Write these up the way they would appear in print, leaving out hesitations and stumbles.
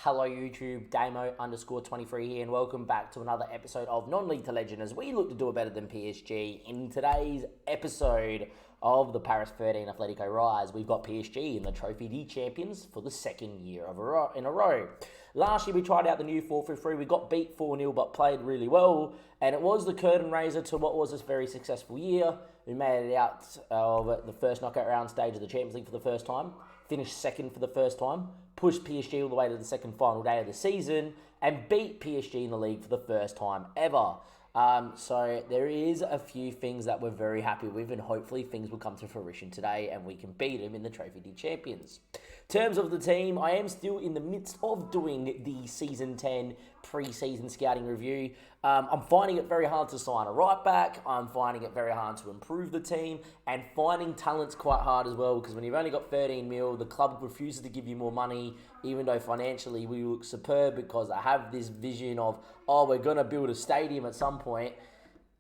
Hello YouTube, Damo_23 here, and welcome back to another episode of Non-League to Legend as we look to do it better than PSG. In today's episode of the Paris 13 Atletico Rise, we've got PSG in the Trophy D champions for the second year in a row. Last year we tried out the new 4-3-3, we got beat 4-0 but played really well, and it was the curtain raiser to what was this very successful year. We made it out of the first knockout round stage of the Champions League for the first time, finished second for the first time, pushed PSG all the way to the second final day of the season, and beat PSG in the league for the first time ever. So there is a few things that we're very happy with, and hopefully things will come to fruition today and we can beat them in the Trophy D Champions. In terms of the team, I am still in the midst of doing the Season 10 pre-season scouting review. I'm finding it very hard to sign a right back. I'm finding it very hard to improve the team, and finding talent's quite hard as well, because when you've only got 13 mil, the club refuses to give you more money, even though financially we look superb, because I have this vision of, we're going to build a stadium at some point.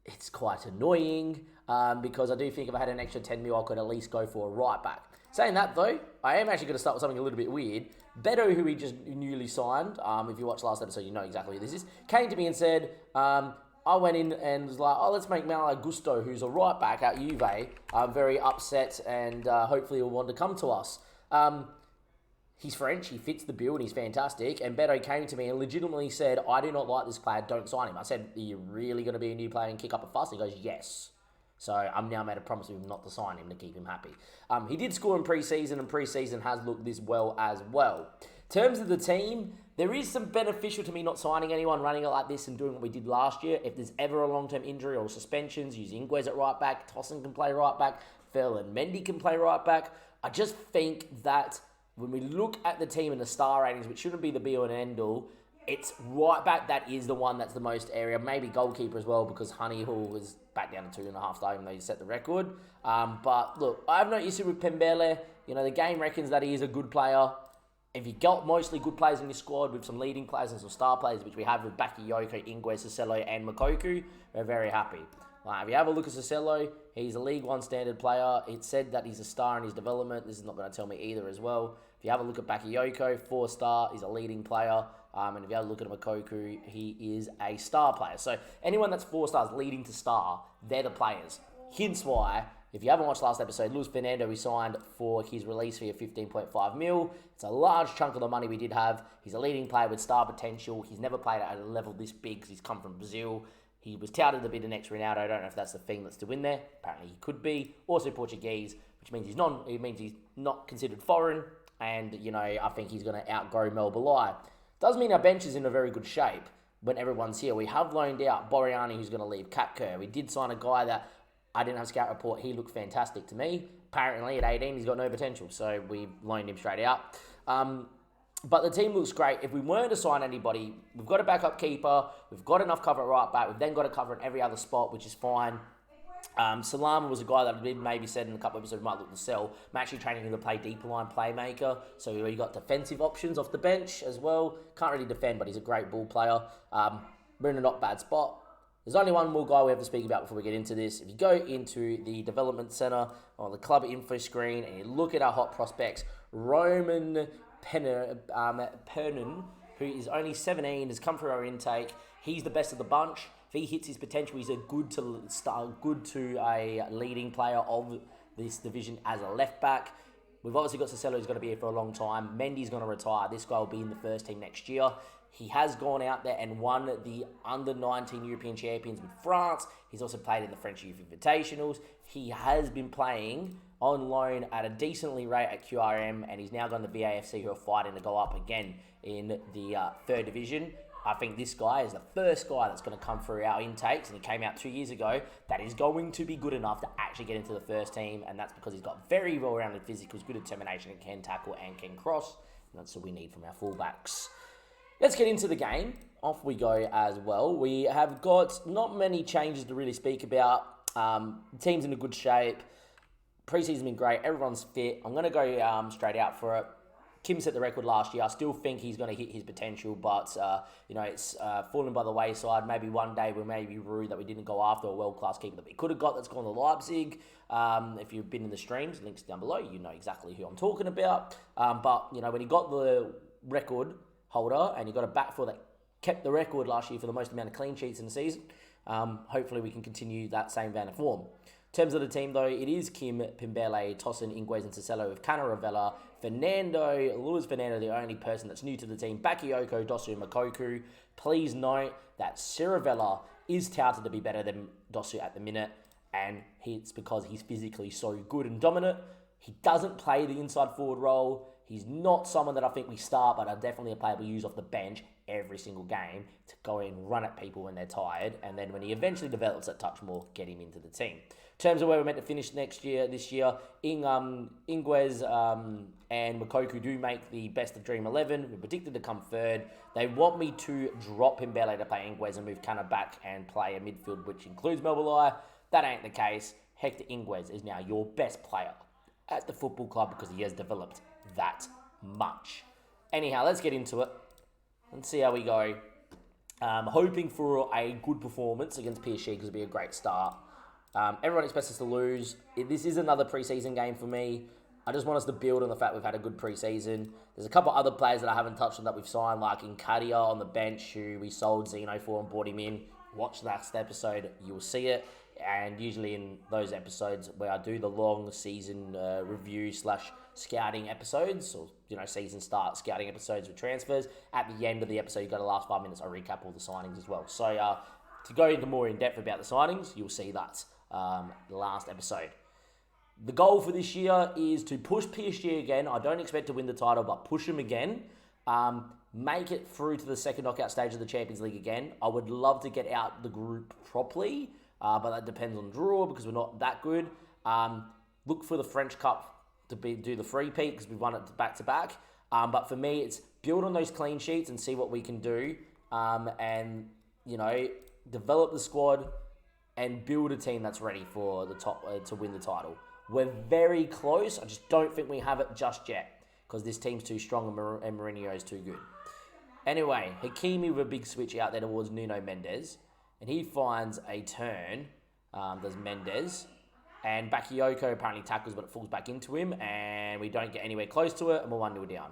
It's quite annoying, because I do think if I had an extra 10 mil, I could at least go for a right back. Saying that though, I am actually going to start with something a little bit weird. Beto, who we just newly signed, if you watched last episode, you know exactly who this is, came to me and said, I went in and was like, let's make Malo Gusto, who's a right back at Juve, very upset, and hopefully he'll want to come to us. He's French, he fits the bill, and he's fantastic. And Beto came to me and legitimately said, I do not like this player, don't sign him. I said, are you really going to be a new player and kick up a fuss? He goes, yes. So I'm now made a promise with him not to sign him to keep him happy. He did score in pre-season, and pre-season has looked this well as well. In terms of the team, there is some beneficial to me not signing anyone, running it like this and doing what we did last year. If there's ever a long-term injury or suspensions, use Inguez at right back, Tosin can play right back, Fell and Mendy can play right back. I just think that when we look at the team and the star ratings, which shouldn't be the be-all and end-all, it's right back that is the one that's the most area. Maybe goalkeeper as well, because Honey Hall was back down to 2.5 star, even though he set the record. But look, I have no issue with Pembele. You know, the game reckons that he is a good player. If you got mostly good players in your squad with some leading players and some star players, which we have with Bakayoko, Inguez, Sisselo, and Mokoku, we're very happy. If you have a look at Sisselo, he's a League One standard player. It said that he's a star in his development. This is not going to tell me either as well. If you have a look at Bakayoko, 4-star, he's a leading player. And if you have a look at Mokoku, he is a star player. So anyone that's 4 stars leading to star, they're the players. Hence why, if you haven't watched last episode, Luis Fernando we signed for his release fee of 15.5 mil. It's a large chunk of the money we did have. He's a leading player with star potential. He's never played at a level this big because he's come from Brazil. He was touted to be the next Ronaldo. I don't know if that's the thing that's to win there. Apparently he could be. Also Portuguese, which means he's not considered foreign. And, you know, I think he's going to outgrow Mel Belai. Does mean our bench is in a very good shape when everyone's here. We have loaned out Boriani, who's going to leave Katker. We did sign a guy that I didn't have a scout report. He looked fantastic to me. Apparently, at 18, he's got no potential, so we loaned him straight out. But the team looks great. If we weren't to sign anybody, we've got a backup keeper. We've got enough cover at right back. We've then got a cover in every other spot, which is fine. Salama was a guy that maybe said in a couple of episodes might look to sell. I'm actually training him to play deeper line playmaker, so we got defensive options off the bench as well. Can't really defend, but he's a great ball player. We're in a not bad spot. There's only one more guy we have to speak about before we get into this. If you go into the development center on the club info screen and you look at our hot prospects, Roman Pernin, who is only 17, has come through our intake. He's the best of the bunch. If he hits his potential, he's a good to a leading player of this division as a left back. We've obviously got Sisselo, who's going to be here for a long time. Mendy's going to retire. This guy will be in the first team next year. He has gone out there and won the under-19 European champions with France. He's also played in the French Youth Invitationals. He has been playing on loan at a decently rate at QRM, and he's now gone to BAFC, who are fighting to go up again in the third division. I think this guy is the first guy that's going to come through our intakes, and he came out 2 years ago, that is going to be good enough to actually get into the first team, and that's because he's got very well-rounded physicals, good determination, and can tackle and can cross, and that's what we need from our fullbacks. Let's get into the game. Off we go as well. We have got not many changes to really speak about. The team's in a good shape. Preseason's been great. Everyone's fit. I'm going to go straight out for it. Kim set the record last year. I still think he's going to hit his potential, but it's fallen by the wayside. Maybe one day we may be rude that we didn't go after a world-class keeper that we could have got that's gone to Leipzig. If you've been in the streams, links down below, you know exactly who I'm talking about. But when he got the record, holder, and you've got a back four that kept the record last year for the most amount of clean sheets in the season. Hopefully we can continue that same vein of form. In terms of the team, though, it is Kim, Pimbele, Tosin, Ingles, and Cisello with Cana Ravella, Luis Fernando, the only person that's new to the team, Bakayoko, Dosu, and Makoku. Please note that Ciravella is touted to be better than Dosu at the minute, and it's because he's physically so good and dominant. He doesn't play the inside forward role. He's not someone that I think we start, but definitely a player we use off the bench every single game to go in and run at people when they're tired, and then when he eventually develops that touch more, get him into the team. In terms of where we're meant to finish this year, Ingles and Makoku do make the best of Dream 11. We're predicted to come third. They want me to drop Pimbele to play Ingles and move Cana back and play a midfield, which includes Melbalai. That ain't the case. Hector Ingles is now your best player at the football club because he has developed that much. Anyhow, let's get into it and see how we go. Hoping for a good performance against PSG because it'll be a great start. Everyone expects us to lose. This is another preseason game for me. I just want us to build on the fact we've had a good preseason. There's a couple other players that I haven't touched on that we've signed, like Incadia on the bench, who we sold Zeno for and brought him in. Watch the last episode, you'll see it. And usually in those episodes where I do the long season review / scouting episodes, or season start scouting episodes with transfers, at the end of the episode, you've got the last 5 minutes, I recap all the signings as well. So to go into more in depth about the signings, you'll see that the last episode. The goal for this year is to push PSG again. I don't expect to win the title, but push them again. Make it through to the second knockout stage of the Champions League again. I would love to get out the group properly, but that depends on draw because we're not that good. Look for the French Cup to do the three-peat because we've won it back-to-back. But for me, it's build on those clean sheets and see what we can do. And, develop the squad and build a team that's ready for the top to win the title. We're very close. I just don't think we have it just yet because this team's too strong and Mourinho is too good. Anyway, Hakimi with a big switch out there towards Nuno Mendes. And he finds a turn, does Mendes. And Bakayoko apparently tackles, but it falls back into him. And we don't get anywhere close to it. And we're 1-0 down.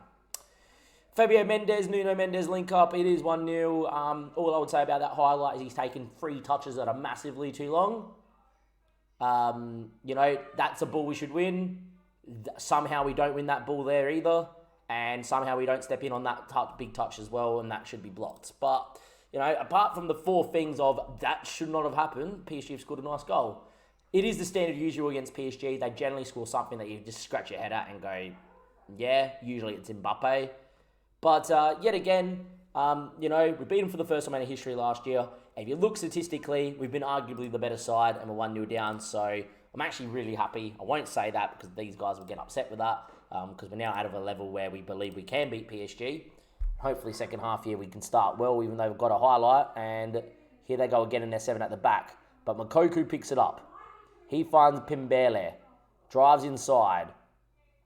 Fabio Mendes, Nuno Mendes link up. It is 1-0. All I would say about that highlight is he's taken 3 touches that are massively too long. That's a ball we should win. Somehow we don't win that ball there either. And somehow we don't step in on that big touch as well. And that should be blocked. But, apart from the 4 things of that should not have happened, PSG have scored a nice goal. It is the standard usual against PSG. They generally score something that you just scratch your head at and go, yeah, usually it's Mbappe. But yet again, we beat them for the first time in history last year. If you look statistically, we've been arguably the better side and we're 1-0 down. So I'm actually really happy. I won't say that because these guys will get upset with that because we're now out of a level where we believe we can beat PSG. Hopefully second half here we can start well, even though we've got a highlight. And here they go again in their 7 at the back. But Makoku picks it up. He finds Pimbele, drives inside.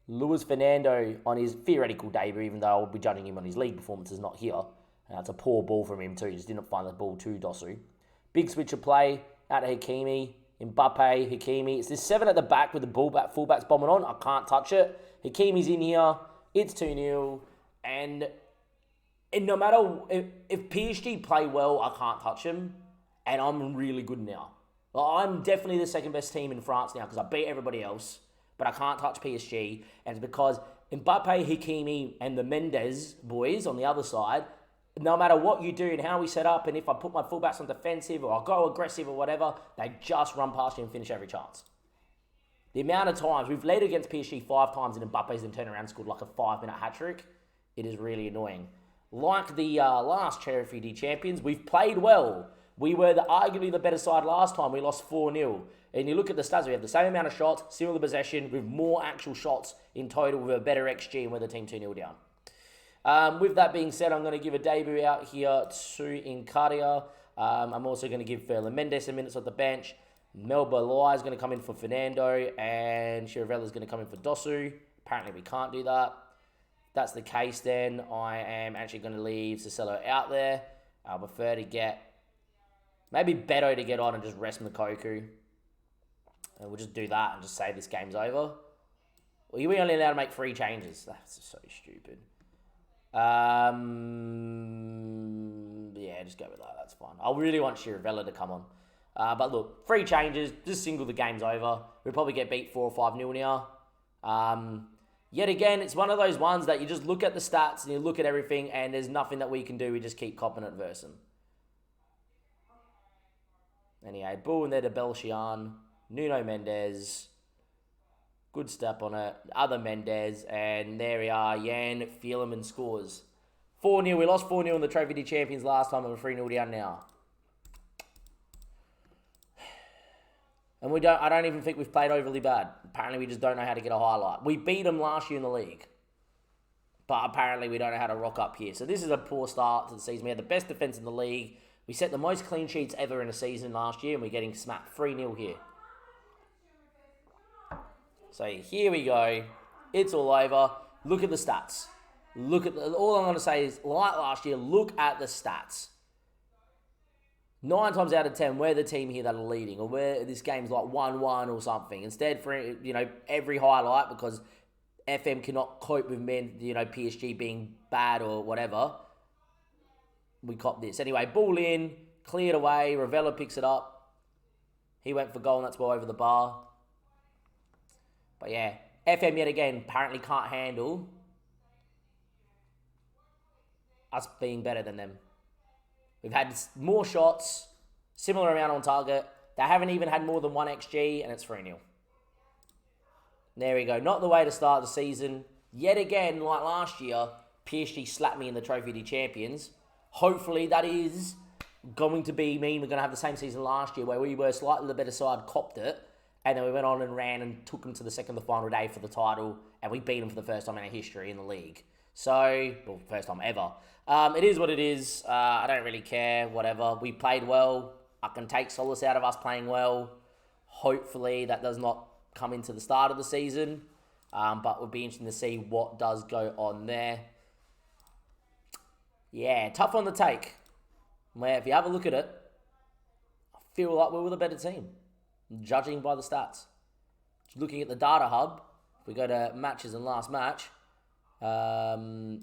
Luis Fernando on his theoretical debut, even though I'll be judging him on his league performances, not here. It's a poor ball from him too. He just didn't find the ball to Dosu. Big switch of play out to Hakimi. Mbappe, Hakimi. It's this 7 at the back with the fullbacks bombing on. I can't touch it. Hakimi's in here. It's 2-0. And no matter if PSG play well, I can't touch him. And I'm really good now. I'm definitely the second best team in France now because I beat everybody else. But I can't touch PSG. And it's because Mbappe, Hakimi, and the Mendes boys on the other side, no matter what you do and how we set up, and if I put my fullbacks on defensive or I go aggressive or whatever, they just run past you and finish every chance. The amount of times, we've led against PSG 5 times and Mbappe's then turned around and scored like a 5-minute hat-trick. It is really annoying. Like the last Charity champions, we've played well. We were arguably the better side last time. We lost 4-0. And you look at the stats, we have the same amount of shots, similar possession, with more actual shots in total with a better XG and we're the team 2-0 down. With that being said, I'm going to give a debut out here to Incadia. I'm also going to give Ferland Mendes some minutes on the bench. Melba Lai is going to come in for Fernando and Chiravella is going to come in for Dosu. Apparently we can't do that. If that's the case then, I am actually going to leave Cisello out there. I prefer to get maybe Beto to get on and just rest Makoku. And we'll just do that and just say this game's over. Well, you only allowed to make 3 changes. That's so stupid. Yeah, just go with that. That's fine. I really want Chiravella to come on. But look, 3 changes. Just single the game's over. We'll probably get beat 4 or 5-0 now. Yet again, it's one of those ones that you just look at the stats and you look at everything and there's nothing that we can do. We just keep copping it versus them. Anyway, Bull in there to Belchian. Nuno Mendes. Good step on it. Other Mendes. And there we are. Jan Fielman scores. 4-0. We lost 4-0 in the Trophy D Champions last time and we're 3-0 down now. And I don't even think we've played overly bad. Apparently we just don't know how to get a highlight. We beat them last year in the league. But apparently we don't know how to rock up here. So this is a poor start to the season. We had the best defence in the league. We set the most clean sheets ever in a season last year. And we're getting smacked 3-0 here. So here we go. It's all over. Look at the stats. All I'm going to say is, like last year, look at the stats. 9 times out of 10, we're the team here that are leading, or this game's like 1-1 or something. Instead, for every highlight, because FM cannot cope with PSG being bad or whatever, we cop this. Anyway, ball in, cleared away. Ravella picks it up. He went for goal, and that's well over the bar. But yeah, FM yet again apparently can't handle us being better than them. We've had more shots, similar amount on target. They haven't even had more than 1 XG, and it's 3-0. There we go. Not the way to start the season. Yet again, like last year, PSG slapped me in the Trophy D Champions. Hopefully that is going to mean we're going to have the same season last year where we were slightly the better side, copped it, and then we went on and ran and took them to the second to final day for the title, and we beat them for the first time in our history in the league. So, well, first time ever. It is what it is. I don't really care, whatever. We played well. I can take solace out of us playing well. Hopefully that does not come into the start of the season. But it'll be interesting to see what does go on there. Yeah, tough on the take. Where if you have a look at it, I feel like we were the better team, judging by the stats. Looking at the data hub, if we go to matches and last match, there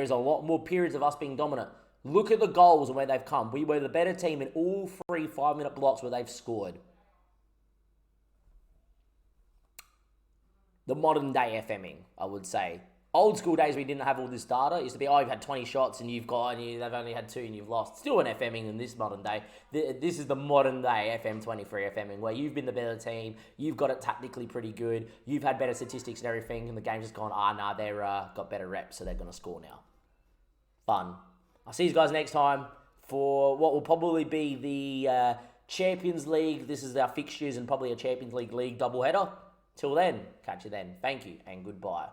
is a lot more periods of us being dominant. Look at the goals and where they've come. We were the better team in all 3 5-minute blocks where they've scored. The modern day FMing, I would say. Old school days we didn't have all this data. It used to be, you've had 20 shots and they've only had 2 and you've lost. Still an FMing in this modern day. This is the modern day FM23 FMing where you've been the better team. You've got it tactically pretty good. You've had better statistics and everything. And the game's just gone, they're got better reps, so they're going to score now. Fun. I'll see you guys next time for what will probably be the Champions League. This is our fixtures and probably a Champions League doubleheader. Till then, catch you then. Thank you and goodbye.